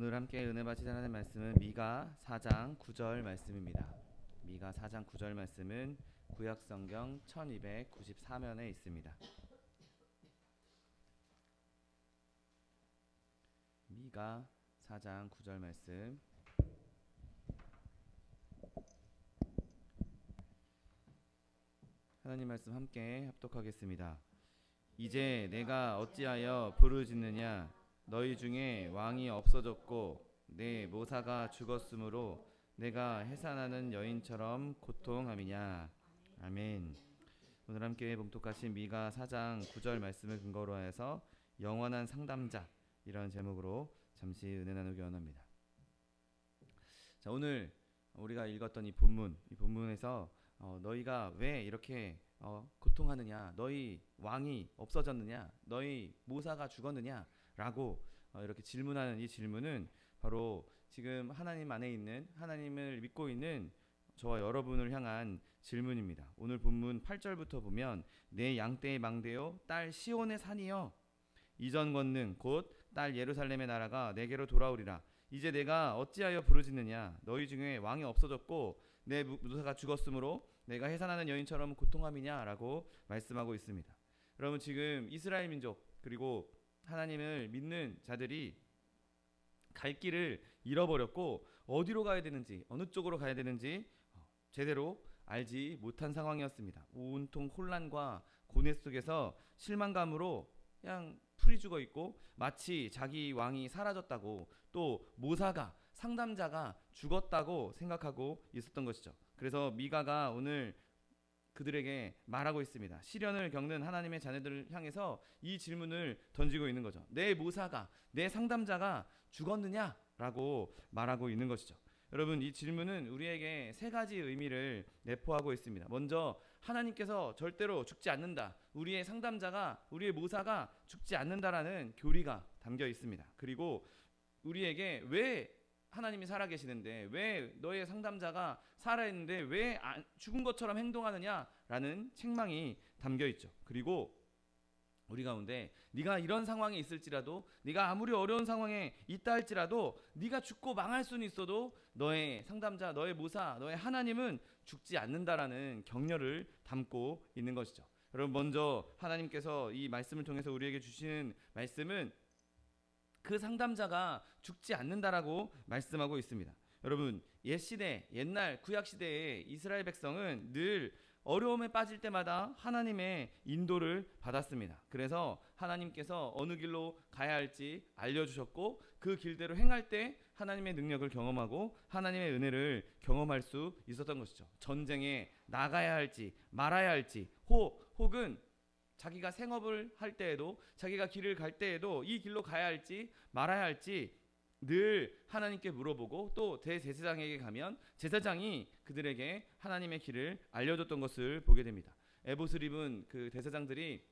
오늘 함께 은혜 받으실 하나님의 말씀은 미가 4장 9절 말씀입니다. 미가 4장 9절 말씀은 구약성경 1294면에 있습니다. 미가 4장 9절 말씀, 하나님 말씀 함께 합독하겠습니다. 이제 내가 어찌하여 부르짖느냐? 너희 중에 왕이 없어졌고 내 모사가 죽었으므로 내가 해산하는 여인처럼 고통함이냐. 아멘. 오늘 함께 봉독하신 미가 4장 9절 말씀을 근거로 해서 영원한 상담자, 이런 제목으로 잠시 은혜 나누기 원합니다. 자, 오늘 우리가 읽었던 이 본문에서 너희가 왜 이렇게 고통하느냐, 너희 왕이 없어졌느냐, 너희 모사가 죽었느냐 라고 이렇게 질문하는 이 질문은 바로 지금 하나님 안에 있는, 하나님을 믿고 있는 저와 여러분을 향한 질문입니다. 오늘 본문 8절부터 보면 내 양떼의 망대요 딸 시온의 산이여, 이전 권능 곧 딸 예루살렘의 나라가 내게로 돌아오리라. 이제 내가 어찌하여 부르짖느냐? 너희 중에 왕이 없어졌고 내 모사가 죽었으므로 내가 해산하는 여인처럼 고통함이냐 라고 말씀하고 있습니다. 여러분, 지금 이스라엘 민족 그리고 하나님을 믿는 자들이 갈 길을 잃어버렸고 어디로 가야 되는지, 어느 쪽으로 가야 되는지 제대로 알지 못한 상황이었습니다. 온통 혼란과 고뇌 속에서 실망감으로 그냥 풀이 죽어 있고 마치 자기 왕이 사라졌다고, 또 모사가, 상담자가 죽었다고 생각하고 있었던 것이죠. 그래서 미가가 오늘 그들에게 말하고 있습니다. 시련을 겪는 하나님의 자녀들을 향해서 이 질문을 던지고 있는 거죠. 내 모사가, 내 상담자가 죽었느냐라고 말하고 있는 것이죠. 여러분, 이 질문은 우리에게 세 가지 의미를 내포하고 있습니다. 먼저, 하나님께서 절대로 죽지 않는다, 우리의 상담자가, 우리의 모사가 죽지 않는다라는 교리가 담겨 있습니다. 그리고 우리에게 왜 하나님이 살아계시는데, 왜 너의 상담자가 살아있는데 왜 죽은 것처럼 행동하느냐라는 책망이 담겨있죠. 그리고 우리 가운데 네가 이런 상황에 있을지라도, 네가 아무리 어려운 상황에 있다 할지라도, 네가 죽고 망할 수는 있어도 너의 상담자, 너의 모사, 너의 하나님은 죽지 않는다라는 격려를 담고 있는 것이죠. 여러분, 먼저 하나님께서 이 말씀을 통해서 우리에게 주시는 말씀은 그 상담자가 죽지 않는다라고 말씀하고 있습니다. 여러분, 옛시대, 옛날 구약시대의 이스라엘 백성은 늘 어려움에 빠질 때마다 하나님의 인도를 받았습니다. 그래서 하나님께서 어느 길로 가야 할지 알려주셨고, 그 길대로 행할 때 하나님의 능력을 경험하고 하나님의 은혜를 경험할 수 있었던 것이죠. 전쟁에 나가야 할지 말아야 할지, 혹은 자기가 생업을 할 때에도, 자기가 길을 갈 때에도 이 길로 가야 할지 말아야 할지 늘 하나님께 물어보고, 또 대제사장에게 가면 제사장이 그들에게 하나님의 길을 알려줬던 것을 보게 됩니다. 에봇을 입은 그 대제사장들이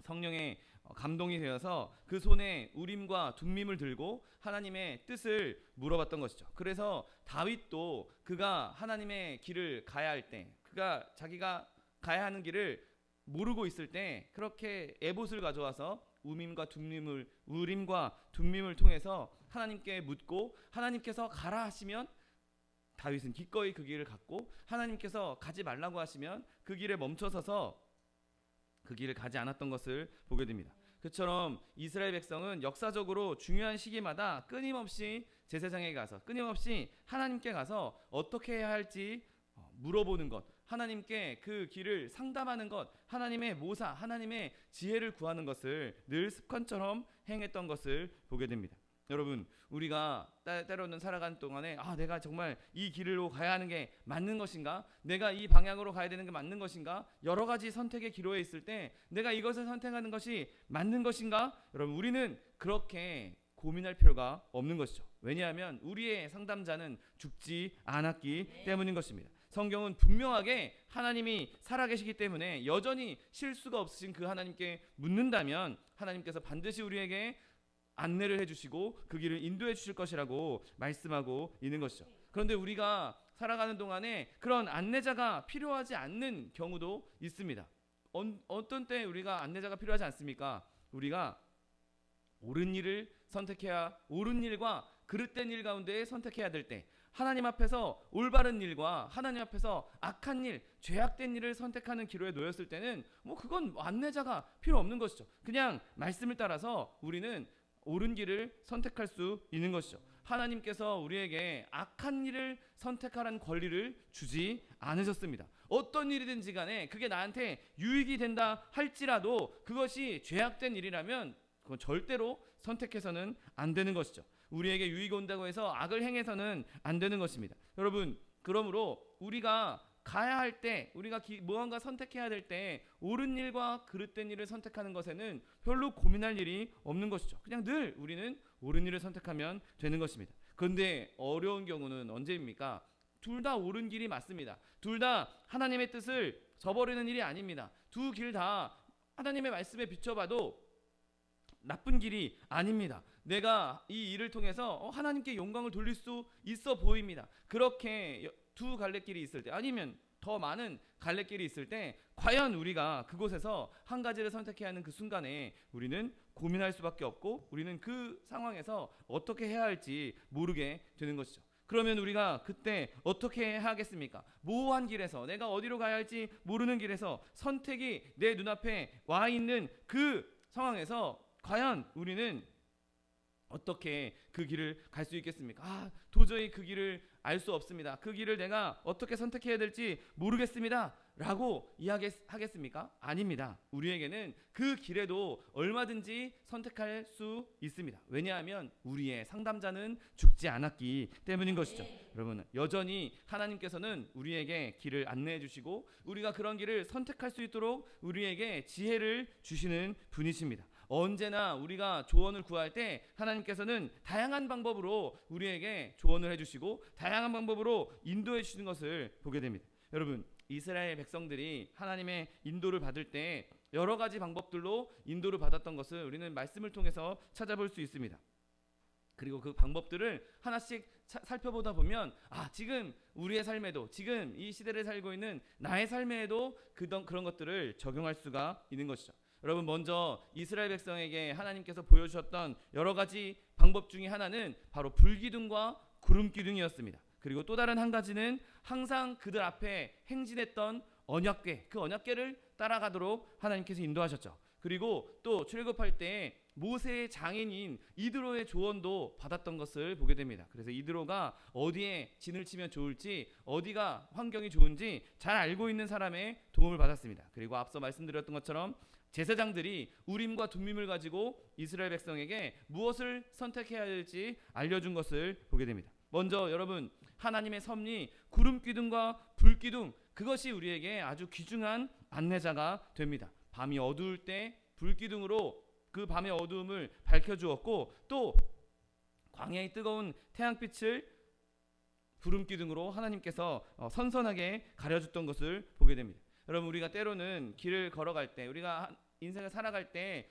성령의 감동이 되어서 그 손에 우림과 둠밈을 들고 하나님의 뜻을 물어봤던 것이죠. 그래서 다윗도 그가 하나님의 길을 가야 할 때, 그가 자기가 가야 하는 길을 모르고 있을 때 그렇게 에봇을 가져와서 우림과 둠밈을 통해서 하나님께 묻고, 하나님께서 가라 하시면 다윗은 기꺼이 그 길을 갔고, 하나님께서 가지 말라고 하시면 그 길에 멈춰서서 그 길을 가지 않았던 것을 보게 됩니다. 그처럼 이스라엘 백성은 역사적으로 중요한 시기마다 끊임없이 제사장에게 가서, 끊임없이 하나님께 가서 어떻게 해야 할지 물어보는 것, 하나님께 그 길을 상담하는 것, 하나님의 모사, 하나님의 지혜를 구하는 것을 늘 습관처럼 행했던 것을 보게 됩니다. 여러분, 우리가 때로는 살아가는 동안에 내가 정말 이 길로 가야 하는 게 맞는 것인가? 내가 이 방향으로 가야 되는 게 맞는 것인가? 여러 가지 선택의 기로에 있을 때 내가 이것을 선택하는 것이 맞는 것인가? 여러분, 우리는 그렇게 고민할 필요가 없는 것이죠. 왜냐하면 우리의 상담자는 죽지 않았기 때문인 것입니다. 성경은 분명하게 하나님이 살아계시기 때문에 여전히 실수가 없으신 그 하나님께 묻는다면 하나님께서 반드시 우리에게 안내를 해주시고 그 길을 인도해 주실 것이라고 말씀하고 있는 것이죠. 그런데 우리가 살아가는 동안에 그런 안내자가 필요하지 않는 경우도 있습니다. 어떤 때 우리가 안내자가 필요하지 않습니까? 우리가 옳은 일을 선택해야 옳은 일과 그릇된 일 가운데 선택해야 될 때, 하나님 앞에서 올바른 일과 하나님 앞에서 악한 일, 죄악된 일을 선택하는 기로에 놓였을 때는 뭐 그건 안내자가 필요 없는 것이죠. 그냥 말씀을 따라서 우리는 옳은 길을 선택할 수 있는 것이죠. 하나님께서 우리에게 악한 일을 선택하라는 권리를 주지 않으셨습니다. 어떤 일이든지 간에 그게 나한테 유익이 된다 할지라도 그것이 죄악된 일이라면 그건 절대로 선택해서는 안 되는 것이죠. 우리에게 유익이 온다고 해서 악을 행해서는 안 되는 것입니다. 여러분, 그러므로 우리가 가야 할 때, 우리가 무언가 선택해야 될 때 옳은 일과 그릇된 일을 선택하는 것에는 별로 고민할 일이 없는 것이죠. 그냥 늘 우리는 옳은 일을 선택하면 되는 것입니다. 그런데 어려운 경우는 언제입니까? 둘 다 옳은 길이 맞습니다. 둘 다 하나님의 뜻을 저버리는 일이 아닙니다. 두 길 다 하나님의 말씀에 비춰봐도 나쁜 길이 아닙니다. 내가 이 일을 통해서 하나님께 영광을 돌릴 수 있어 보입니다. 그렇게 두 갈래길이 있을 때, 아니면 더 많은 갈래길이 있을 때 과연 우리가 그곳에서 한 가지를 선택해야 하는 그 순간에 우리는 고민할 수밖에 없고 우리는 그 상황에서 어떻게 해야 할지 모르게 되는 것이죠. 그러면 우리가 그때 어떻게 해야 하겠습니까? 모호한 길에서, 내가 어디로 가야 할지 모르는 길에서 선택이 내 눈앞에 와 있는 그 상황에서 과연 우리는 어떻게 그 길을 갈 수 있겠습니까? 도저히 그 길을 알 수 없습니다. 그 길을 내가 어떻게 선택해야 될지 모르겠습니다 라고 이야기하겠습니까? 아닙니다. 우리에게는 그 길에도 얼마든지 선택할 수 있습니다. 왜냐하면 우리의 상담자는 죽지 않았기 때문인 것이죠. 여러분, 여전히 하나님께서는 우리에게 길을 안내해 주시고 우리가 그런 길을 선택할 수 있도록 우리에게 지혜를 주시는 분이십니다. 언제나 우리가 조언을 구할 때 하나님께서는 다양한 방법으로 우리에게 조언을 해주시고 다양한 방법으로 인도해 주시는 것을 보게 됩니다. 여러분, 이스라엘 백성들이 하나님의 인도를 받을 때 여러 가지 방법들로 인도를 받았던 것을 우리는 말씀을 통해서 찾아볼 수 있습니다. 그리고 그 방법들을 하나씩 살펴보다 보면 지금 우리의 삶에도, 지금 이 시대를 살고 있는 나의 삶에도 그런 것들을 적용할 수가 있는 것이죠. 여러분, 먼저 이스라엘 백성에게 하나님께서 보여주셨던 여러 가지 방법 중에 하나는 바로 불기둥과 구름기둥이었습니다. 그리고 또 다른 한 가지는 항상 그들 앞에 행진했던 언약궤, 그 언약궤를 따라가도록 하나님께서 인도하셨죠. 그리고 또 출애굽할 때 모세의 장인인 이드로의 조언도 받았던 것을 보게 됩니다. 그래서 이드로가 어디에 진을 치면 좋을지, 어디가 환경이 좋은지 잘 알고 있는 사람의 도움을 받았습니다. 그리고 앞서 말씀드렸던 것처럼 제사장들이 우림과 둠밈을 가지고 이스라엘 백성에게 무엇을 선택해야 할지 알려준 것을 보게 됩니다. 먼저 여러분, 하나님의 섭리 구름기둥과 불기둥, 그것이 우리에게 아주 귀중한 안내자가 됩니다. 밤이 어두울 때 불기둥으로 그 밤의 어두움을 밝혀주었고, 또 광야의 뜨거운 태양빛을 구름기둥으로 하나님께서 선선하게 가려줬던 것을 보게 됩니다. 여러분, 우리가 때로는 길을 걸어갈 때, 우리가 인생을 살아갈 때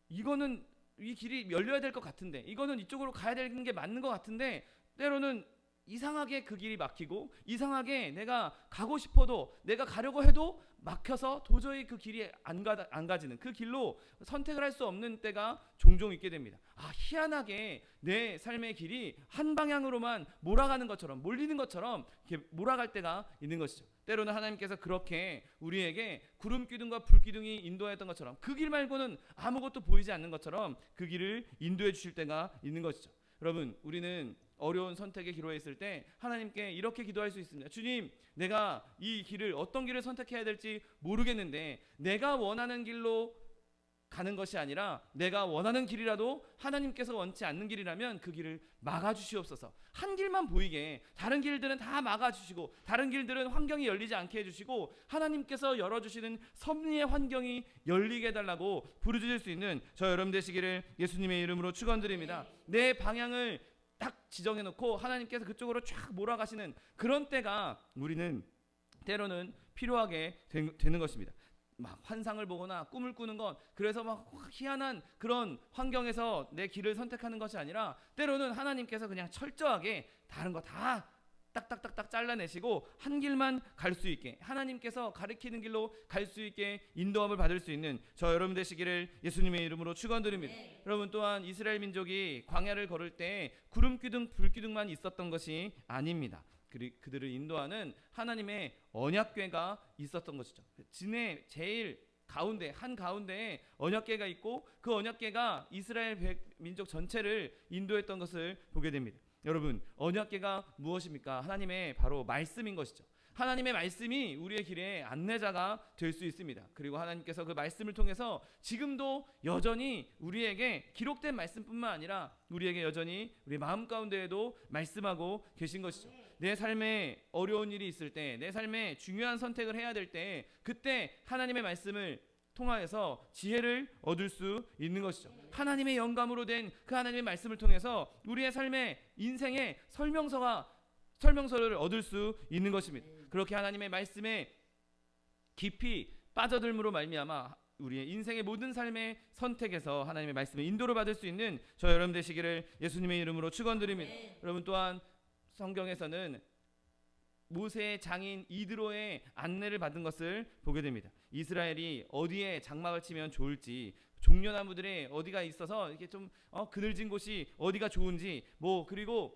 이거는 이 길이 열려야 될 것 같은데, 이거는 이쪽으로 가야 되는 게 맞는 것 같은데, 때로는 이상하게 그 길이 막히고 이상하게 내가 가고 싶어도, 내가 가려고 해도 막혀서 도저히 그 길이 안 가지는, 그 길로 선택을 할 수 없는 때가 종종 있게 됩니다. 희한하게 내 삶의 길이 한 방향으로만 몰아가는 것처럼, 몰리는 것처럼 이렇게 몰아갈 때가 있는 것이죠. 때로는 하나님께서 그렇게 우리에게 구름기둥과 불기둥이 인도했던 것처럼, 그 길 말고는 아무것도 보이지 않는 것처럼 그 길을 인도해 주실 때가 있는 것이죠. 여러분, 우리는 어려운 선택의 기로에 있을 때 하나님께 이렇게 기도할 수 있습니다. 주님, 내가 이 길을, 어떤 길을 선택해야 될지 모르겠는데 내가 원하는 길로 가는 것이 아니라 내가 원하는 길이라도 하나님께서 원치 않는 길이라면 그 길을 막아주시옵소서. 한 길만 보이게, 다른 길들은 다 막아주시고, 다른 길들은 환경이 열리지 않게 해주시고, 하나님께서 열어주시는 섭리의 환경이 열리게 해달라고 부르짖을 수 있는 저 여러분 되시기를 예수님의 이름으로 축원드립니다. 내 방향을 딱 지정해놓고 하나님께서 그쪽으로 쫙 몰아가시는 그런 때가 우리는 때로는 필요하게 되는 것입니다. 막 환상을 보거나 꿈을 꾸는 것, 그래서 막 희한한 그런 환경에서 내 길을 선택하는 것이 아니라 때로는 하나님께서 그냥 철저하게 다른 거 다 딱딱딱딱 잘라내시고 한 길만 갈 수 있게, 하나님께서 가리키는 길로 갈 수 있게 인도함을 받을 수 있는 저 여러분 되시기를 예수님의 이름으로 축원드립니다. 여러분, 또한 이스라엘 민족이 광야를 걸을 때 구름기둥 불기둥만 있었던 것이 아닙니다. 그들을 인도하는 하나님의 언약궤가 있었던 것이죠. 진의 제일 한가운데에 언약궤가 있고, 그 언약궤가 이스라엘 민족 전체를 인도했던 것을 보게 됩니다. 여러분, 언약궤가 무엇입니까? 하나님의 바로 말씀인 것이죠. 하나님의 말씀이 우리의 길에 안내자가 될 수 있습니다. 그리고 하나님께서 그 말씀을 통해서 지금도 여전히 우리에게 기록된 말씀뿐만 아니라 우리에게 여전히 우리 마음 가운데에도 말씀하고 계신 것이죠. 내 삶에 어려운 일이 있을 때, 내 삶에 중요한 선택을 해야 될 때, 그때 하나님의 말씀을 통하여서 지혜를 얻을 수 있는 것이죠. 하나님의 영감으로 된 그 하나님의 말씀을 통해서 우리의 삶의 인생의 설명서를 얻을 수 있는 것입니다. 그렇게 하나님의 말씀에 깊이 빠져들므로 말미암아 우리의 인생의 모든 삶의 선택에서 하나님의 말씀의 인도를 받을 수 있는 저 여러분 되시기를 예수님의 이름으로 축원드립니다. 여러분, 또한 성경에서는 모세의 장인 이드로의 안내를 받은 것을 보게 됩니다. 이스라엘이 어디에 장막을 치면 좋을지, 종려나무들이 어디가 있어서 이렇게 좀 그늘진 곳이 어디가 좋은지, 그리고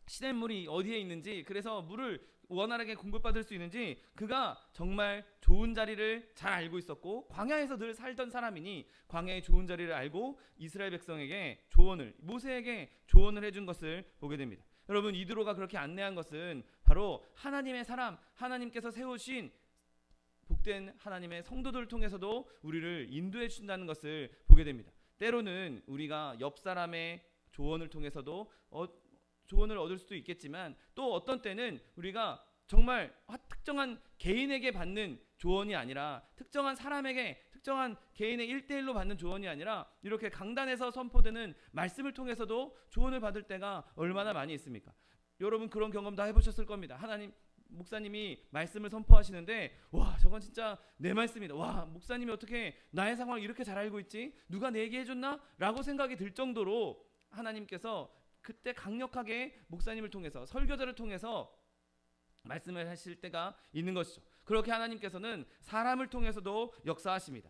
시냇물이 어디에 있는지, 그래서 물을 원활하게 공급받을 수 있는지 그가 정말 좋은 자리를 잘 알고 있었고, 광야에서 늘 살던 사람이니 광야의 좋은 자리를 알고 이스라엘 백성에게 모세에게 조언을 해준 것을 보게 됩니다. 여러분, 이드로가 그렇게 안내한 것은 바로 하나님의 사람, 하나님께서 세우신 복된 하나님의 성도들을 통해서도 우리를 인도해 주신다는 것을 보게 됩니다. 때로는 우리가 옆 사람의 조언을 통해서도 조언을 얻을 수도 있겠지만, 또 어떤 때는 우리가 정말 특정한 개인에게 받는 조언이 아니라, 특정한 사람에게, 특정한 개인의 1대1로 받는 조언이 아니라 이렇게 강단에서 선포되는 말씀을 통해서도 조언을 받을 때가 얼마나 많이 있습니까? 여러분, 그런 경험 다 해보셨을 겁니다. 목사님이 말씀을 선포하시는데, 와, 저건 진짜 내 말씀이다. 와, 목사님이 어떻게 나의 상황을 이렇게 잘 알고 있지? 누가 내 얘기 해줬나? 라고 생각이 들 정도로 하나님께서 그때 강력하게 목사님을 통해서, 설교자를 통해서 말씀을 하실 때가 있는 것이죠. 그렇게 하나님께서는 사람을 통해서도 역사하십니다.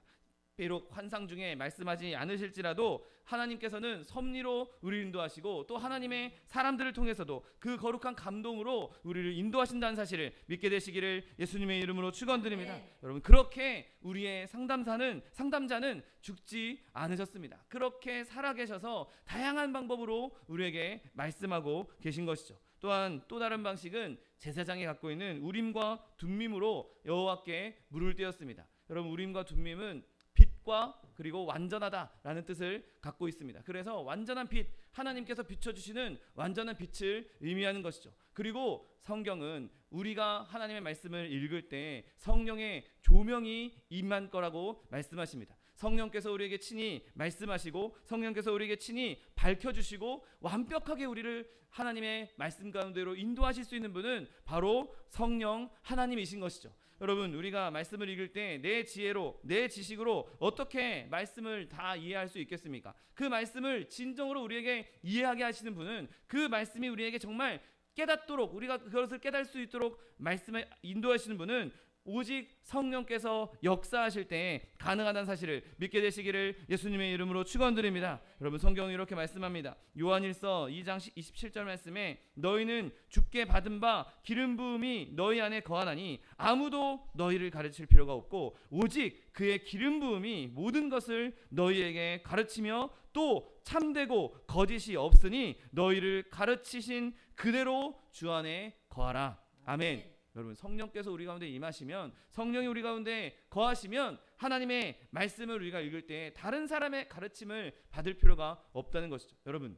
비록 환상 중에 말씀하지 않으실지라도 하나님께서는 섭리로 우리를 인도하시고, 또 하나님의 사람들을 통해서도 그 거룩한 감동으로 우리를 인도하신다는 사실을 믿게 되시기를 예수님의 이름으로 축원드립니다. 여러분, 그렇게 우리의 상담자는 죽지 않으셨습니다. 그렇게 살아계셔서 다양한 방법으로 우리에게 말씀하고 계신 것이죠. 또한 또 다른 방식은 제사장이 갖고 있는 우림과 둠밈으로 여호와께 물을 띄었습니다. 여러분, 우림과 둠밈은 빛과 그리고 완전하다라는 뜻을 갖고 있습니다. 그래서 완전한 빛, 하나님께서 비춰주시는 완전한 빛을 의미하는 것이죠. 그리고 성경은 우리가 하나님의 말씀을 읽을 때 성령의 조명이 임한 거라고 말씀하십니다. 성령께서 우리에게 친히 말씀하시고, 성령께서 우리에게 친히 밝혀주시고, 완벽하게 우리를 하나님의 말씀 가운데로 인도하실 수 있는 분은 바로 성령 하나님이신 것이죠. 여러분, 우리가 말씀을 읽을 때 내 지혜로, 내 지식으로 어떻게 말씀을 다 이해할 수 있겠습니까? 그 말씀을 진정으로 우리에게 이해하게 하시는 분은, 그 말씀이 우리에게 정말 깨닫도록, 우리가 그것을 깨달을 수 있도록 말씀에 인도하시는 분은 오직 성령께서 역사하실 때 가능하다는 사실을 믿게 되시기를 예수님의 이름으로 축원드립니다. 여러분, 성경이 이렇게 말씀합니다. 요한일서 2장 27절 말씀에 너희는 주께 받은 바 기름 부음이 너희 안에 거하나니 아무도 너희를 가르칠 필요가 없고 오직 그의 기름 부음이 모든 것을 너희에게 가르치며 또 참되고 거짓이 없으니 너희를 가르치신 그대로 주 안에 거하라. 아멘. 여러분, 성령께서 우리 가운데 임하시면, 성령이 우리 가운데 거하시면 하나님의 말씀을 우리가 읽을 때 다른 사람의 가르침을 받을 필요가 없다는 것이죠. 여러분,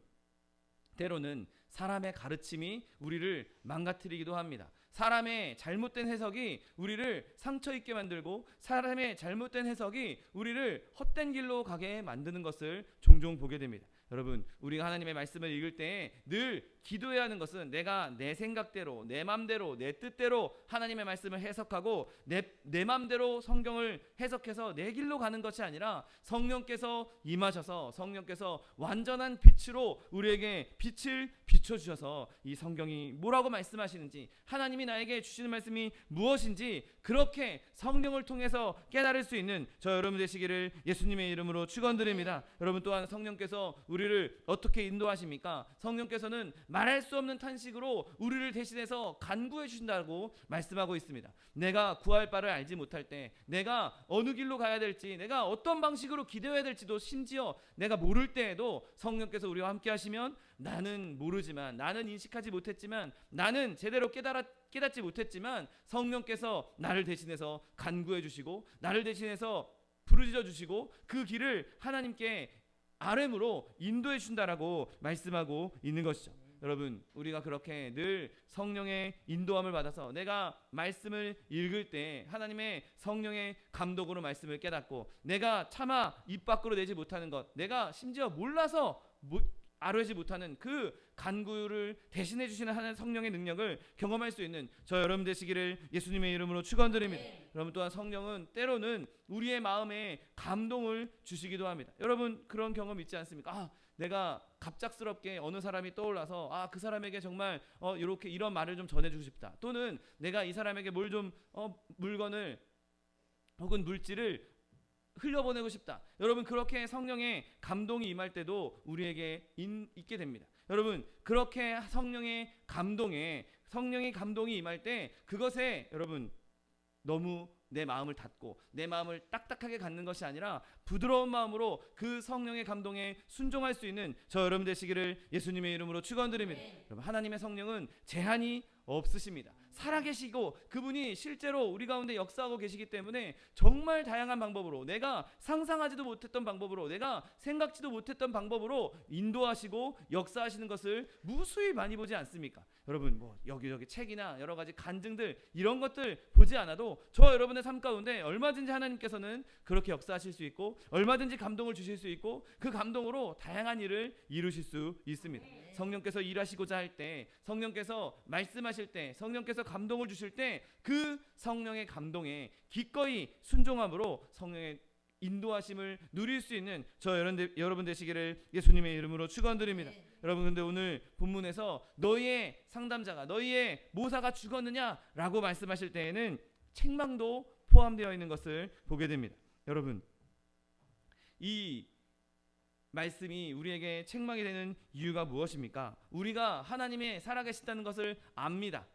때로는 사람의 가르침이 우리를 망가뜨리기도 합니다. 사람의 잘못된 해석이 우리를 상처 입게 만들고, 사람의 잘못된 해석이 우리를 헛된 길로 가게 만드는 것을 종종 보게 됩니다. 여러분, 우리가 하나님의 말씀을 읽을 때 늘 기도해야 하는 것은 내가 내 생각대로, 내 맘대로, 내 뜻대로 하나님의 말씀을 해석하고 내 맘대로 성경을 해석해서 내 길로 가는 것이 아니라 성령께서 임하셔서 성령께서 완전한 빛으로 우리에게 빛을 비춰주셔서 이 성경이 뭐라고 말씀하시는지, 하나님이 나에게 주시는 말씀이 무엇인지 그렇게 성령을 통해서 깨달을 수 있는 저 여러분 되시기를 예수님의 이름으로 축원드립니다. 여러분 또한 성령께서 우리를 어떻게 인도하십니까? 성령께서는 말할 수 없는 탄식으로 우리를 대신해서 간구해 주신다고 말씀하고 있습니다. 내가 구할 바를 알지 못할 때, 내가 어느 길로 가야 될지, 내가 어떤 방식으로 기도해야 될지도 심지어 내가 모를 때에도 성령께서 우리와 함께 하시면, 나는 모르지만, 나는 인식하지 못했지만, 나는 제대로 깨닫지 못했지만 성령께서 나를 대신해서 간구해 주시고, 나를 대신해서 부르짖어 주시고, 그 길을 하나님께 RM으로 인도해 준다라고 말씀하고 있는 것이죠. 여러분, 우리가 그렇게 늘 성령의 인도함을 받아서 내가 말씀을 읽을 때 하나님의 성령의 감독으로 말씀을 깨닫고, 내가 차마 입 밖으로 내지 못하는 것, 내가 심지어 몰라서 아뢰지 못하는 그 간구를 대신해 주시는 하나님 성령의 능력을 경험할 수 있는 저 여러분 되시기를 예수님의 이름으로 축원드립니다. 여러분 또한 성령은 때로는 우리의 마음에 감동을 주시기도 합니다. 여러분 그런 경험 있지 않습니까? 내가 갑작스럽게 어느 사람이 떠올라서 그 사람에게 정말 이렇게 이런 말을 좀 전해주고 싶다. 또는 내가 이 사람에게 뭘 좀 물건을 혹은 물질을 흘려보내고 싶다. 여러분 그렇게 성령의 감동이 임할 때도 우리에게 있게 됩니다. 여러분 그렇게 성령의 감동이 임할 때 그것에 여러분 너무 내 마음을 닫고 내 마음을 딱딱하게 갖는 것이 아니라 부드러운 마음으로 그 성령의 감동에 순종할 수 있는 저 여러분 되시기를 예수님의 이름으로 축원드립니다. 여러분 하나님의 성령은 제한이 없으십니다. 살아계시고 그분이 실제로 우리 가운데 역사하고 계시기 때문에 정말 다양한 방법으로, 내가 상상하지도 못했던 방법으로, 내가 생각지도 못했던 방법으로 인도하시고 역사하시는 것을 무수히 많이 보지 않습니까? 여러분 여기저기 책이나 여러 가지 간증들 이런 것들 보지 않아도 저 여러분의 삶 가운데 얼마든지 하나님께서는 그렇게 역사하실 수 있고, 얼마든지 감동을 주실 수 있고, 그 감동으로 다양한 일을 이루실 수 있습니다. 성령께서 일하시고자 할 때, 성령께서 말씀하실 때, 성령께서 감동을 주실 때 그 성령의 감동에 기꺼이 순종함으로 성령의 인도하심을 누릴 수 있는 저 여러분 되시기를 예수님의 이름으로 축원드립니다. 여러분 근데 오늘 본문에서 너희의 상담자가, 너희의 모사가 죽었느냐라고 말씀하실 때에는 책망도 포함되어 있는 것을 보게 됩니다. 여러분 이 말씀이 우리에게 책망이 되는 이유가 무엇입니까? 우리가 하나님의 살아계시다는 것을 압니다.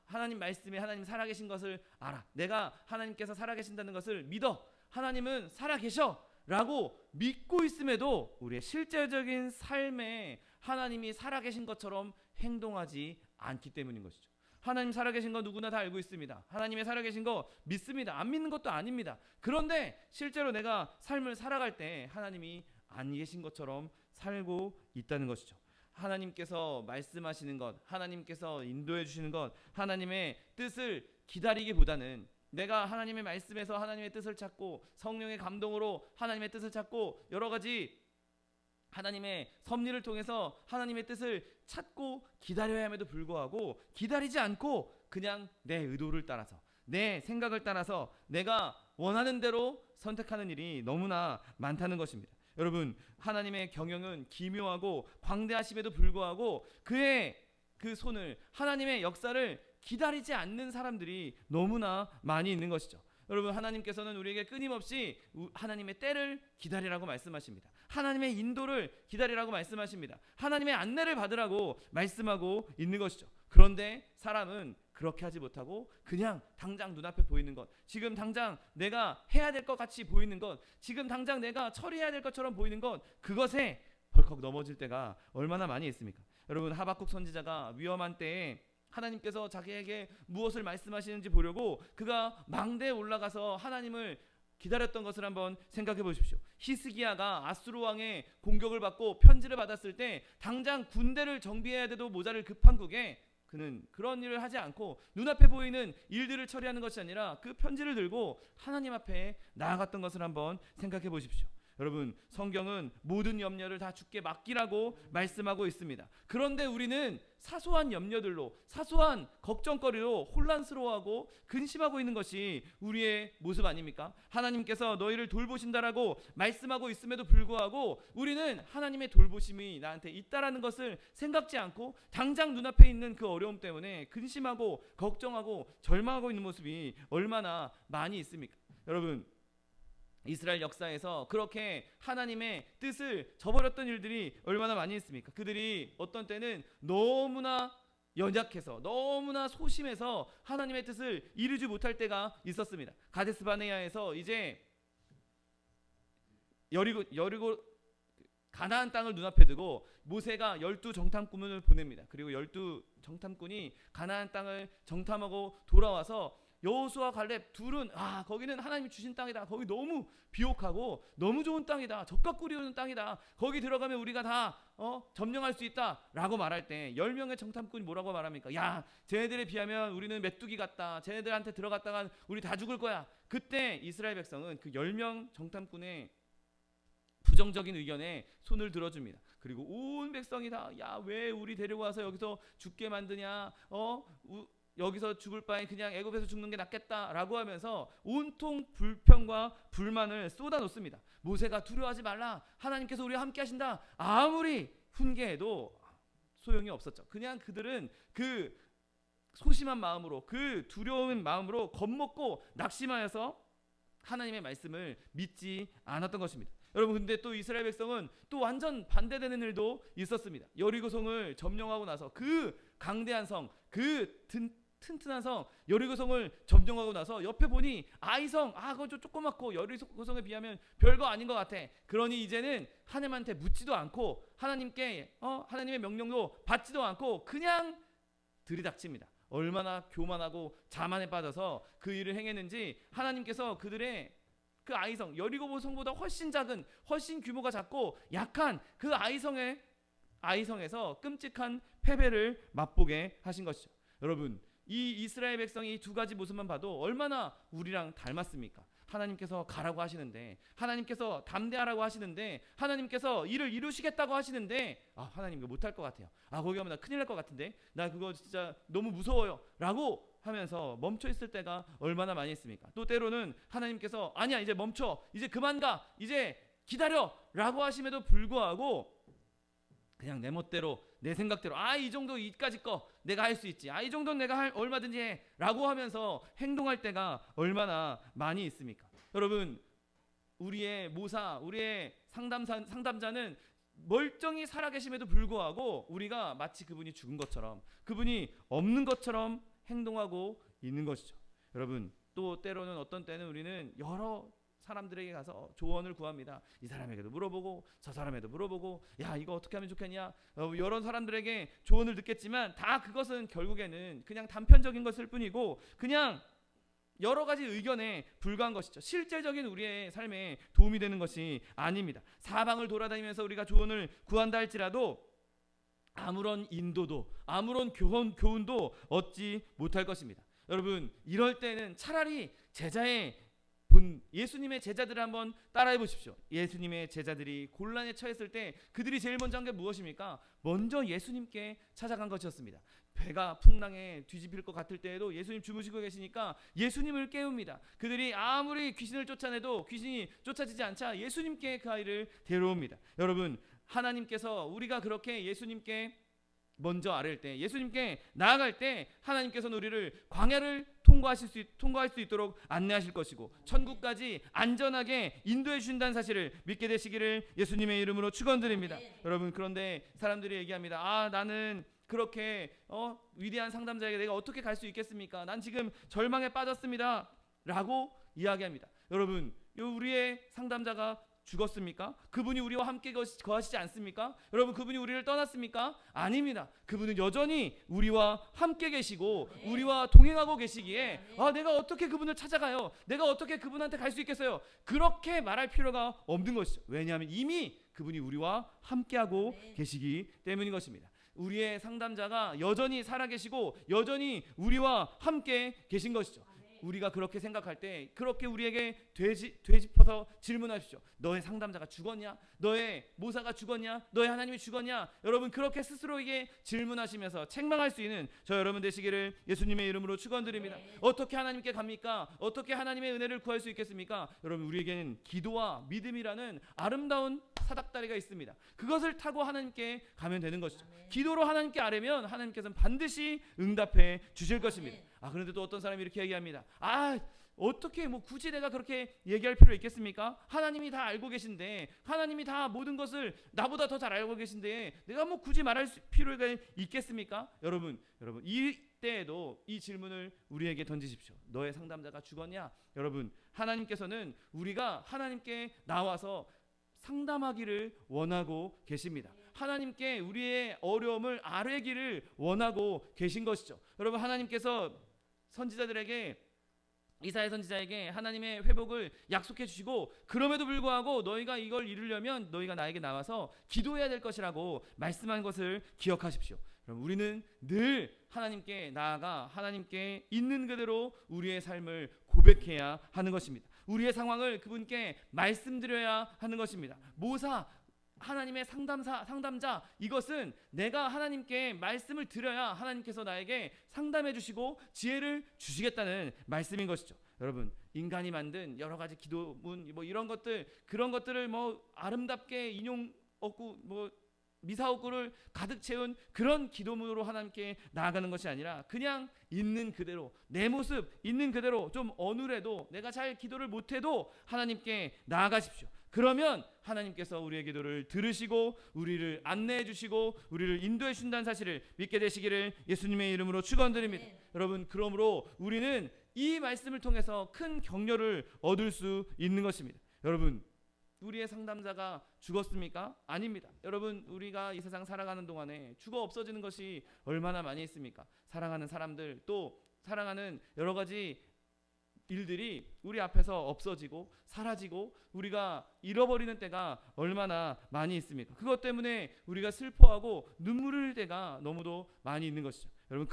하나님 말씀에 하나님 살아계신 것을 알아. 내가 하나님께서 살아계신다는 것을 믿어. 하나님은 살아계셔 라고 믿고 있음에도 우리의 실제적인 삶에 하나님이 살아계신 것처럼 행동하지 않기 때문인 것이죠. 하나님 살아계신 거 누구나 다 알고 있습니다. 하나님의 살아계신 거 믿습니다. 안 믿는 것도 아닙니다. 그런데 실제로 내가 삶을 살아갈 때 하나님이 안 계신 것처럼 살고 있다는 것이죠. 하나님께서 말씀하시는 것, 하나님께서 인도해 주시는 것, 하나님의 뜻을 기다리기보다는 내가 하나님의 말씀에서 하나님의 뜻을 찾고 성령의 감동으로 하나님의 뜻을 찾고 여러 가지 하나님의 섭리를 통해서 하나님의 뜻을 찾고 기다려야 함에도 불구하고 기다리지 않고 그냥 내 의도를 따라서, 내 생각을 따라서 내가 원하는 대로 선택하는 일이 너무나 많다는 것입니다. 여러분 하나님의 경영은 기묘하고 광대하심에도 불구하고 그의 그 손을, 하나님의 역사를 기다리지 않는 사람들이 너무나 많이 있는 것이죠. 여러분 하나님께서는 우리에게 끊임없이 하나님의 때를 기다리라고 말씀하십니다. 하나님의 인도를 기다리라고 말씀하십니다. 하나님의 안내를 받으라고 말씀하고 있는 것이죠. 그런데 사람은 그렇게 하지 못하고 그냥 당장 눈앞에 보이는 것, 지금 당장 내가 해야 될 것 같이 보이는 것, 지금 당장 내가 처리해야 될 것처럼 보이는 것, 그것에 벌컥 넘어질 때가 얼마나 많이 있습니까? 여러분 하박국 선지자가 위험한 때에 하나님께서 자기에게 무엇을 말씀하시는지 보려고 그가 망대에 올라가서 하나님을 기다렸던 것을 한번 생각해 보십시오. 히스기야가 아수르 왕의 공격을 받고 편지를 받았을 때 당장 군대를 정비해야 돼도 모자를 급한 국에 그는 그런 일을 하지 않고 눈앞에 보이는 일들을 처리하는 것이 아니라 그 편지를 들고 하나님 앞에 나아갔던 것을 한번 생각해 보십시오. 여러분, 성경은 모든 염려를 다 주께 맡기라고 말씀하고 있습니다. 그런데 우리는 사소한 염려들로, 사소한 걱정거리로 혼란스러워하고 근심하고 있는 것이 우리의 모습 아닙니까? 하나님께서 너희를 돌보신다라고 말씀하고 있음에도 불구하고 우리는 하나님의 돌보심이 나한테 있다라는 것을 생각지 않고 당장 눈앞에 있는 그 어려움 때문에 근심하고 걱정하고 절망하고 있는 모습이 얼마나 많이 있습니까? 여러분, 이스라엘 역사에서 그렇게 하나님의 뜻을 저버렸던 일들이 얼마나 많이 있습니까? 그들이 어떤 때는 너무나 연약해서, 너무나 소심해서 하나님의 뜻을 이루지 못할 때가 있었습니다. 가데스 바네아에서 이제 여리고 가나안 땅을 눈앞에 두고 모세가 12 정탐꾼을 보냅니다. 그리고 12 정탐꾼이 가나안 땅을 정탐하고 돌아와서 여호수아 갈렙 둘은 거기는 하나님이 주신 땅이다. 거기 너무 비옥하고 너무 좋은 땅이다. 젖과 꿀이 흐르는 땅이다. 거기 들어가면 우리가 다 점령할 수 있다 라고 말할 때 10명의 정탐꾼이 뭐라고 말합니까? 야, 쟤네들에 비하면 우리는 메뚜기 같다. 쟤네들한테 들어갔다간 우리 다 죽을 거야. 그때 이스라엘 백성은 그 10명 정탐꾼의 부정적인 의견에 손을 들어줍니다. 그리고 온 백성이 다 야, 왜 우리 데려와서 여기서 죽게 만드냐? 여기서 죽을 바에 그냥 애굽에서 죽는 게 낫겠다라고 하면서 온통 불평과 불만을 쏟아놓습니다. 모세가 두려워하지 말라. 하나님께서 우리와 함께 하신다. 아무리 훈계해도 소용이 없었죠. 그냥 그들은 그 소심한 마음으로, 그 두려운 마음으로 겁먹고 낙심하여서 하나님의 말씀을 믿지 않았던 것입니다. 여러분, 근데 또 이스라엘 백성은 또 완전 반대되는 일도 있었습니다. 여리고성을 점령하고 나서 그 강대한 성, 그 튼튼한 성 여리고성을 점령하고 나서 옆에 보니 아이성, 그건 좀 조그맣고 여리고성에 비하면 별거 아닌 것 같아. 그러니 이제는 하나님한테 묻지도 않고 하나님께 하나님의 명령도 받지도 않고 그냥 들이닥칩니다. 얼마나 교만하고 자만에 빠져서 그 일을 행했는지 하나님께서 그들의 그 아이성, 여리고성보다 훨씬 작은, 훨씬 규모가 작고 약한 그 아이성에서 끔찍한 패배를 맛보게 하신 것이죠. 여러분, 이 이스라엘 백성이 두 가지 모습만 봐도 얼마나 우리랑 닮았습니까? 하나님께서 가라고 하시는데, 하나님께서 담대하라고 하시는데, 하나님께서 일을 이루시겠다고 하시는데 하나님 이거 못할 것 같아요. 거기 가면 나 큰일 날 것 같은데, 나 그거 진짜 너무 무서워요 라고 하면서 멈춰 있을 때가 얼마나 많이 있습니까? 또 때로는 하나님께서 아니야, 이제 멈춰, 이제 그만 가, 이제 기다려 라고 하심에도 불구하고 그냥 내 멋대로, 내 생각대로 이 정도 이까지 거 내가 할 수 있지, 이 정도는 내가 얼마든지 해 라고 하면서 행동할 때가 얼마나 많이 있습니까? 여러분, 우리의 모사, 우리의 상담자는 멀쩡히 살아계심에도 불구하고 우리가 마치 그분이 죽은 것처럼, 그분이 없는 것처럼 행동하고 있는 것이죠. 여러분, 또 때로는 어떤 때는 우리는 여러 사람들에게 가서 조언을 구합니다. 이 사람에게도 물어보고 저 사람에도 물어보고, 야, 이거 어떻게 하면 좋겠냐, 여러 사람들에게 조언을 듣겠지만 다 그것은 결국에는 그냥 단편적인 것일 뿐이고 그냥 여러 가지 의견에 불과한 것이죠. 실제적인 우리의 삶에 도움이 되는 것이 아닙니다. 사방을 돌아다니면서 우리가 조언을 구한다 할지라도 아무런 인도도, 아무런 교훈도 얻지 못할 것입니다. 여러분, 이럴 때는 차라리 예수님의 제자들을 한번 따라해 보십시오. 예수님의 제자들이 곤란에 처했을 때 그들이 제일 먼저 한 게 무엇입니까? 먼저 예수님께 찾아간 것이었습니다. 배가 풍랑에 뒤집힐 것 같을 때에도 예수님 주무시고 계시니까 예수님을 깨웁니다. 그들이 아무리 귀신을 쫓아내도 귀신이 쫓아지지 않자 예수님께 그 아이를 데려옵니다. 여러분, 하나님께서 우리가 그렇게 예수님께 먼저 아뢰일 때, 예수님께 나아갈 때 하나님께서는 우리를 광야를 통과할 수 있도록 안내하실 것이고 천국까지 안전하게 인도해 주신다는 사실을 믿게 되시기를 예수님의 이름으로 축원드립니다. 여러분, 그런데 사람들이 얘기합니다. 나는 그렇게 위대한 상담자에게 내가 어떻게 갈 수 있겠습니까? 난 지금 절망에 빠졌습니다 라고 이야기합니다. 여러분, 우리의 상담자가 죽었습니까? 그분이 우리와 함께 거하시지 않습니까? 여러분, 그분이 우리를 떠났습니까? 아닙니다. 그분은 여전히 우리와 함께 계시고 우리와 동행하고 계시기에 내가 어떻게 그분을 찾아가요? 내가 어떻게 그분한테 갈 수 있겠어요? 그렇게 말할 필요가 없는 것이죠. 왜냐하면 이미 그분이 우리와 함께하고 계시기 때문인 것입니다. 우리의 상담자가 여전히 살아계시고 여전히 우리와 함께 계신 것이죠. 우리가 그렇게 생각할 때 그렇게 우리에게 되짚어서 질문하십시오. 너의 상담자가 죽었냐? 너의 모사가 죽었냐? 너의 하나님이 죽었냐? 여러분 그렇게 스스로에게 질문하시면서 책망할 수 있는 저 여러분 되시기를 예수님의 이름으로 축원드립니다. 어떻게 하나님께 갑니까? 어떻게 하나님의 은혜를 구할 수 있겠습니까? 여러분 우리에게는 기도와 믿음이라는 아름다운 사닥다리가 있습니다. 그것을 타고 하나님께 가면 되는 것이죠. 기도로 하나님께 아뢰면 하나님께서는 반드시 응답해 주실 것입니다. 그런데 또 어떤 사람이 이렇게 얘기합니다. 어떻게 굳이 내가 그렇게 얘기할 필요 있겠습니까? 하나님이 다 알고 계신데, 하나님이 다 모든 것을 나보다 더 잘 알고 계신데 내가 굳이 말할 필요가 있겠습니까? 여러분 이때에도 이 질문을 우리에게 던지십시오. 너의 상담자가 죽었냐? 여러분 하나님께서는 우리가 하나님께 나와서 상담하기를 원하고 계십니다. 하나님께 우리의 어려움을 아뢰기를 원하고 계신 것이죠. 여러분 하나님께서 선지자들에게, 이사야 선지자에게 하나님의 회복을 약속해 주시고, 그럼에도 불구하고 너희가 이걸 이루려면 너희가 나에게 나와서 기도해야 될 것이라고 말씀한 것을 기억하십시오. 그럼 우리는 늘 하나님께 나아가 하나님께 있는 그대로 우리의 삶을 고백해야 하는 것입니다. 우리의 상황을 그분께 말씀드려야 하는 것입니다. 모사, 하나님의 상담자, 이것은 내가 하나님께 말씀을 드려야 하나님께서 나에게 상담해 주시고 지혜를 주시겠다는 말씀인 것이죠. 여러분 인간이 만든 여러 가지 기도문 이런 것들, 그런 것들을 아름답게 인용어구 미사옥구를 가득 채운 그런 기도문으로 하나님께 나아가는 것이 아니라 그냥 있는 그대로, 내 모습 있는 그대로, 좀 어눌해도 내가 잘 기도를 못해도 하나님께 나아가십시오. 그러면 하나님께서 우리의 기도를 들으시고 우리를 안내해 주시고 우리를 인도해 주신다는 사실을 믿게 되시기를 예수님의 이름으로 축원드립니다. 여러분 그러므로 우리는 이 말씀을 통해서 큰 격려를 얻을 수 있는 것입니다. 여러분 우리의 상담자가 죽었습니까? 아닙니다. 여러분 우리가 이 세상 살아가는 동안에 죽어 없어지는 것이 얼마나 많이 있습니까? 사랑하는 사람들, 또 사랑하는 여러 가지 일들이 우리 앞에서 없어지고 사라지고 우리가 잃어버리는 때가 얼마나 많이 있습니까? 그것 때문에 우리가 슬퍼하고 눈물 흘릴 때가 너무도 많이 있는 것이죠. 여러분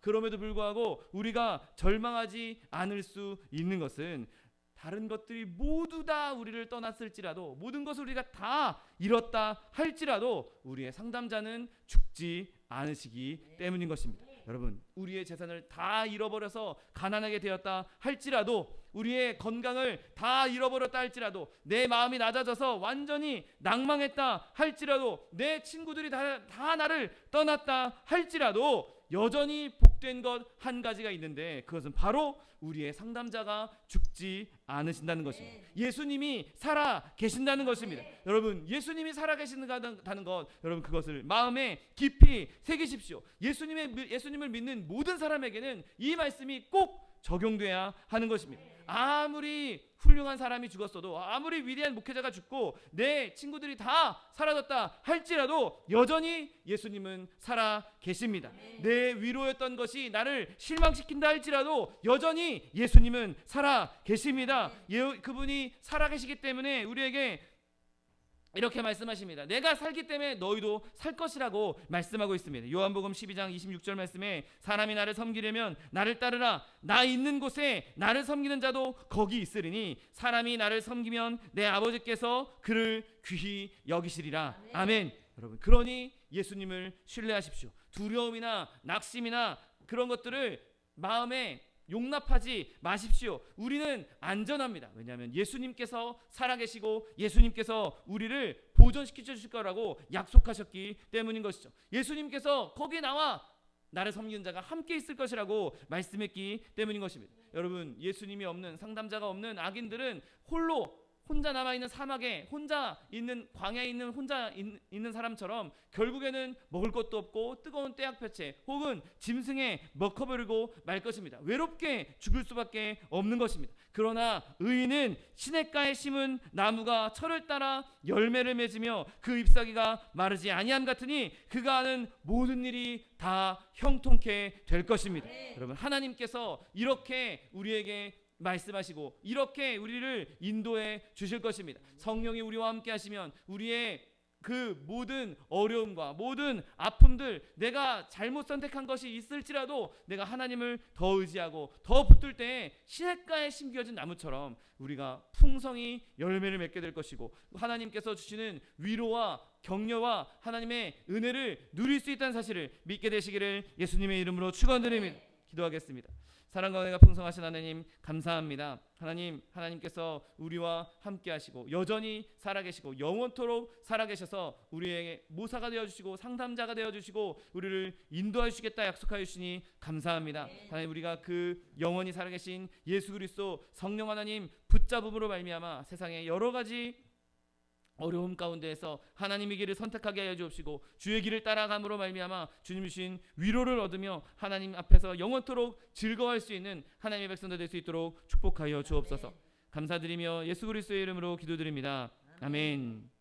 그럼에도 불구하고 우리가 절망하지 않을 수 있는 것은 다른 것들이 모두 다 우리를 떠났을지라도, 모든 것을 우리가 다 잃었다 할지라도 우리의 상담자는 죽지 않으시기 때문인 것입니다. 여러분 우리의 재산을 다 잃어버려서 가난하게 되었다 할지라도, 우리의 건강을 다 잃어버렸다 할지라도, 내 마음이 낮아져서 완전히 낭망했다 할지라도, 내 친구들이 다 나를 떠났다 할지라도 여전히 복된 것 한 가지가 있는데 그것은 바로 우리의 상담자가 죽지 않으신다는 것입니다. 예수님이 살아 계신다는 것입니다. 여러분 예수님이 살아 계신다는 것, 여러분 그것을 마음에 깊이 새기십시오. 예수님을 믿는 모든 사람에게는 이 말씀이 꼭 적용돼야 하는 것입니다. 아무리 훌륭한 사람이 죽었어도, 아무리 위대한 목회자가 죽고 내 친구들이 다 사라졌다 할지라도 여전히 예수님은 살아 계십니다. 내 위로였던 것이 나를 실망시킨다 할지라도 여전히 예수님은 살아 계십니다. 그분이 살아 계시기 때문에 우리에게 이렇게 말씀하십니다. 내가 살기 때문에 너희도 살 것이라고 말씀하고 있습니다. 요한복음 12장 26절 말씀에 사람이 나를 섬기려면 나를 따르라. 나 있는 곳에 나를 섬기는 자도 거기 있으리니 사람이 나를 섬기면 내 아버지께서 그를 귀히 여기시리라. 아멘. 여러분 그러니 예수님을 신뢰하십시오. 두려움이나 낙심이나 그런 것들을 마음에 용납하지 마십시오. 우리는 안전합니다. 왜냐하면 예수님께서 살아계시고 예수님께서 우리를 보존시켜 주실 거라고 약속하셨기 때문인 것이죠. 예수님께서 거기에 나와 나를 섬기는 자가 함께 있을 것이라고 말씀했기 때문인 것입니다. 여러분 예수님이 없는, 상담자가 없는 악인들은 혼자 남아있는 사막에, 혼자 있는 광야에 있는 사람처럼 결국에는 먹을 것도 없고 뜨거운 떼약볕에 혹은 짐승에 먹혀버리고 말 것입니다. 외롭게 죽을 수밖에 없는 것입니다. 그러나 의인은 시냇가에 심은 나무가 철을 따라 열매를 맺으며 그 잎사귀가 마르지 아니함 같으니 그가 하는 모든 일이 다 형통케 될 것입니다. 여러분 하나님께서 이렇게 우리에게 말씀하시고 이렇게 우리를 인도해 주실 것입니다. 성령이 우리와 함께 하시면 우리의 그 모든 어려움과 모든 아픔들, 내가 잘못 선택한 것이 있을지라도 내가 하나님을 더 의지하고 더 붙들 때에 시냇가에 심겨진 나무처럼 우리가 풍성히 열매를 맺게 될 것이고, 하나님께서 주시는 위로와 격려와 하나님의 은혜를 누릴 수 있다는 사실을 믿게 되시기를 예수님의 이름으로 축원드립니다. 기도하겠습니다. 사랑과 은혜가 풍성하신 하나님, 감사합니다. 하나님께서 우리와 함께 하시고 여전히 살아계시고 영원토록 살아계셔서 우리에게 모사가 되어주시고 상담자가 되어주시고 우리를 인도해 주시겠다 약속하여 주시니 감사합니다. 하나님, 우리가 그 영원히 살아계신 예수 그리스도 성령 하나님 붙잡음으로 말미암아 세상의 여러 가지 어려움 가운데에서 하나님의 길을 선택하게 하여 주옵시고 주의 길을 따라감으로 말미암아 주님 주신 위로를 얻으며 하나님 앞에서 영원토록 즐거워할 수 있는 하나님의 백성들 될 수 있도록 축복하여 주옵소서. 감사드리며 예수 그리스도의 이름으로 기도드립니다. 아멘.